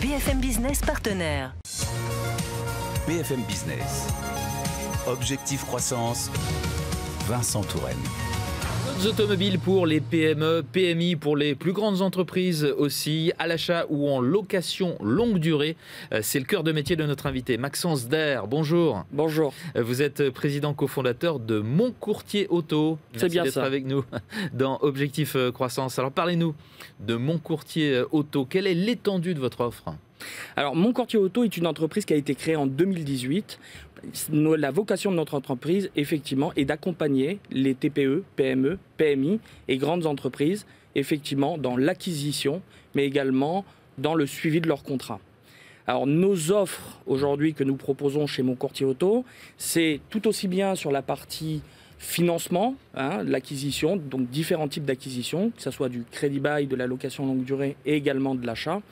BFM Business partenaire. BFM Business. Objectif croissance, Vincent Touraine. Automobiles pour les PME, PMI pour les plus grandes entreprises aussi, à l'achat ou en location longue durée. C'est le cœur de métier de notre invité, Maxence Der. Bonjour. Bonjour. Vous êtes président cofondateur de Mon Courtier Auto. C'est bien d'être ça. avec nous dans Objectif Croissance. Alors parlez-nous de Mon Courtier Auto. Quelle est l'étendue de votre offre ? Alors, Mon Courtier Auto est une entreprise qui a été créée en 2018. La vocation de notre entreprise, effectivement, est d'accompagner les TPE, PME, PMI et grandes entreprises, effectivement, dans l'acquisition, mais également dans le suivi de leurs contrats. Alors, nos offres, aujourd'hui, que nous proposons chez Mon Courtier Auto, c'est tout aussi bien sur la partie financement, l'acquisition, donc différents types d'acquisition, que ce soit du crédit bail, de la location longue durée et également de l'achat,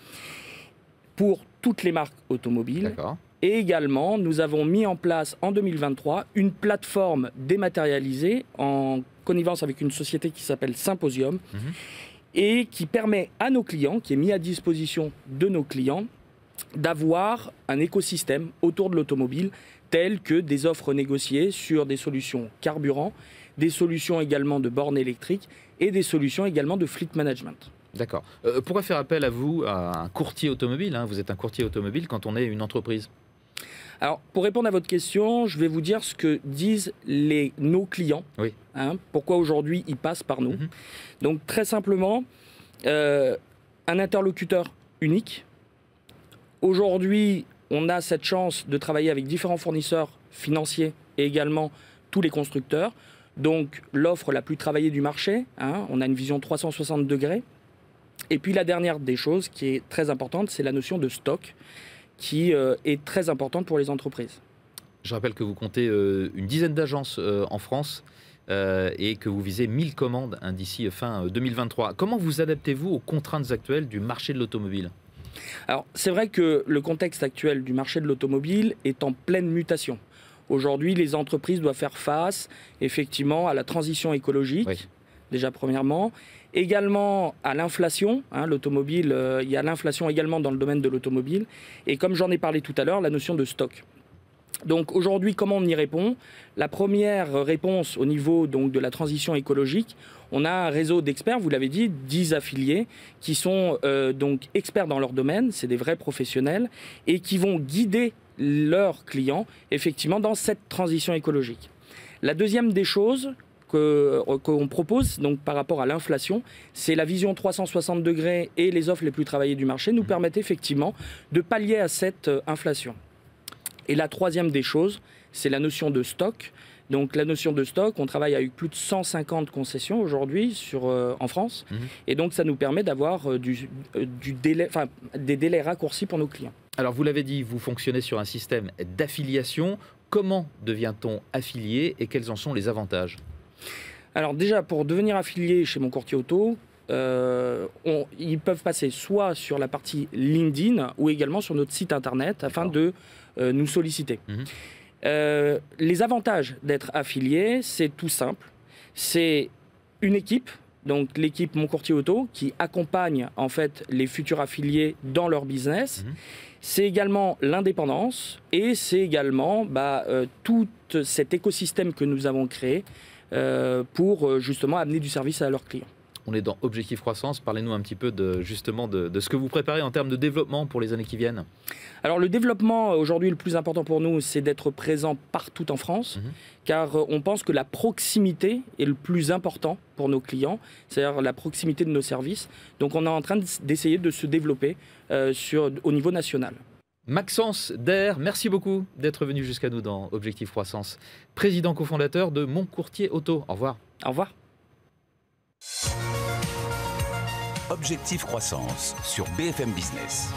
pour toutes les marques automobiles. D'accord. Et également, nous avons mis en place en 2023 une plateforme dématérialisée en connivence avec une société qui s'appelle Symposium et qui permet à nos clients, qui est mis à disposition de nos clients, d'avoir un écosystème autour de l'automobile tel que des offres négociées sur des solutions carburant, des solutions également de bornes électriques et des solutions également de fleet management. D'accord. Pourquoi faire appel à vous, à un courtier automobile, Vous êtes un courtier automobile quand on est une entreprise. Alors, pour répondre à votre question, je vais vous dire ce que disent nos clients. Oui. Pourquoi aujourd'hui ils passent par nous. Donc, très simplement, un interlocuteur unique. Aujourd'hui, on a cette chance de travailler avec différents fournisseurs financiers et également tous les constructeurs. Donc, l'offre la plus travaillée du marché. On a une vision 360 degrés. Et puis, la dernière des choses qui est très importante, c'est la notion de stock, qui est très importante pour les entreprises. Je rappelle que vous comptez une dizaine d'agences en France et que vous visez 1000 commandes d'ici fin 2023. Comment vous adaptez-vous aux contraintes actuelles du marché de l'automobile ? Alors, c'est vrai que le contexte actuel du marché de l'automobile est en pleine mutation. Aujourd'hui, les entreprises doivent faire face, effectivement, à la transition écologique, Oui. déjà premièrement, également à l'inflation. L'automobile, il y a l'inflation également dans le domaine de l'automobile. Et comme j'en ai parlé tout à l'heure, la notion de stock. Donc aujourd'hui, comment on y répond ? La première réponse au niveau donc, de la transition écologique, on a un réseau d'experts, vous l'avez dit, 10 affiliés, qui sont donc experts dans leur domaine, c'est des vrais professionnels, et qui vont guider leurs clients, effectivement, dans cette transition écologique. La deuxième des choses qu'on propose donc par rapport à l'inflation, c'est la vision 360 degrés et les offres les plus travaillées du marché nous permettent effectivement de pallier à cette inflation. Et la troisième des choses, c'est la notion de stock. Donc la notion de stock, on travaille avec plus de 150 concessions aujourd'hui en France. Et donc ça nous permet d'avoir des délais raccourcis pour nos clients. Alors vous l'avez dit, vous fonctionnez sur un système d'affiliation. Comment devient-on affilié et quels en sont les avantages ? Alors déjà, pour devenir affilié chez Mon Courtier Auto, ils peuvent passer soit sur la partie LinkedIn ou également sur notre site internet afin de nous solliciter. Les avantages d'être affilié, c'est tout simple. C'est une équipe, donc l'équipe Mon Courtier Auto, qui accompagne en fait les futurs affiliés dans leur business. C'est également l'indépendance et c'est également tout cet écosystème que nous avons créé pour justement amener du service à leurs clients. On est dans Objectif Croissance. Parlez-nous un petit peu de ce que vous préparez en termes de développement pour les années qui viennent. Alors le développement, aujourd'hui, le plus important pour nous, c'est d'être présent partout en France, car on pense que la proximité est le plus important pour nos clients, c'est-à-dire la proximité de nos services. Donc on est en train d'essayer de se développer au niveau national. Maxence Der, merci beaucoup d'être venu jusqu'à nous dans Objectif Croissance. Président cofondateur de Mon Courtier Auto. Au revoir. Au revoir. Objectif croissance sur BFM Business.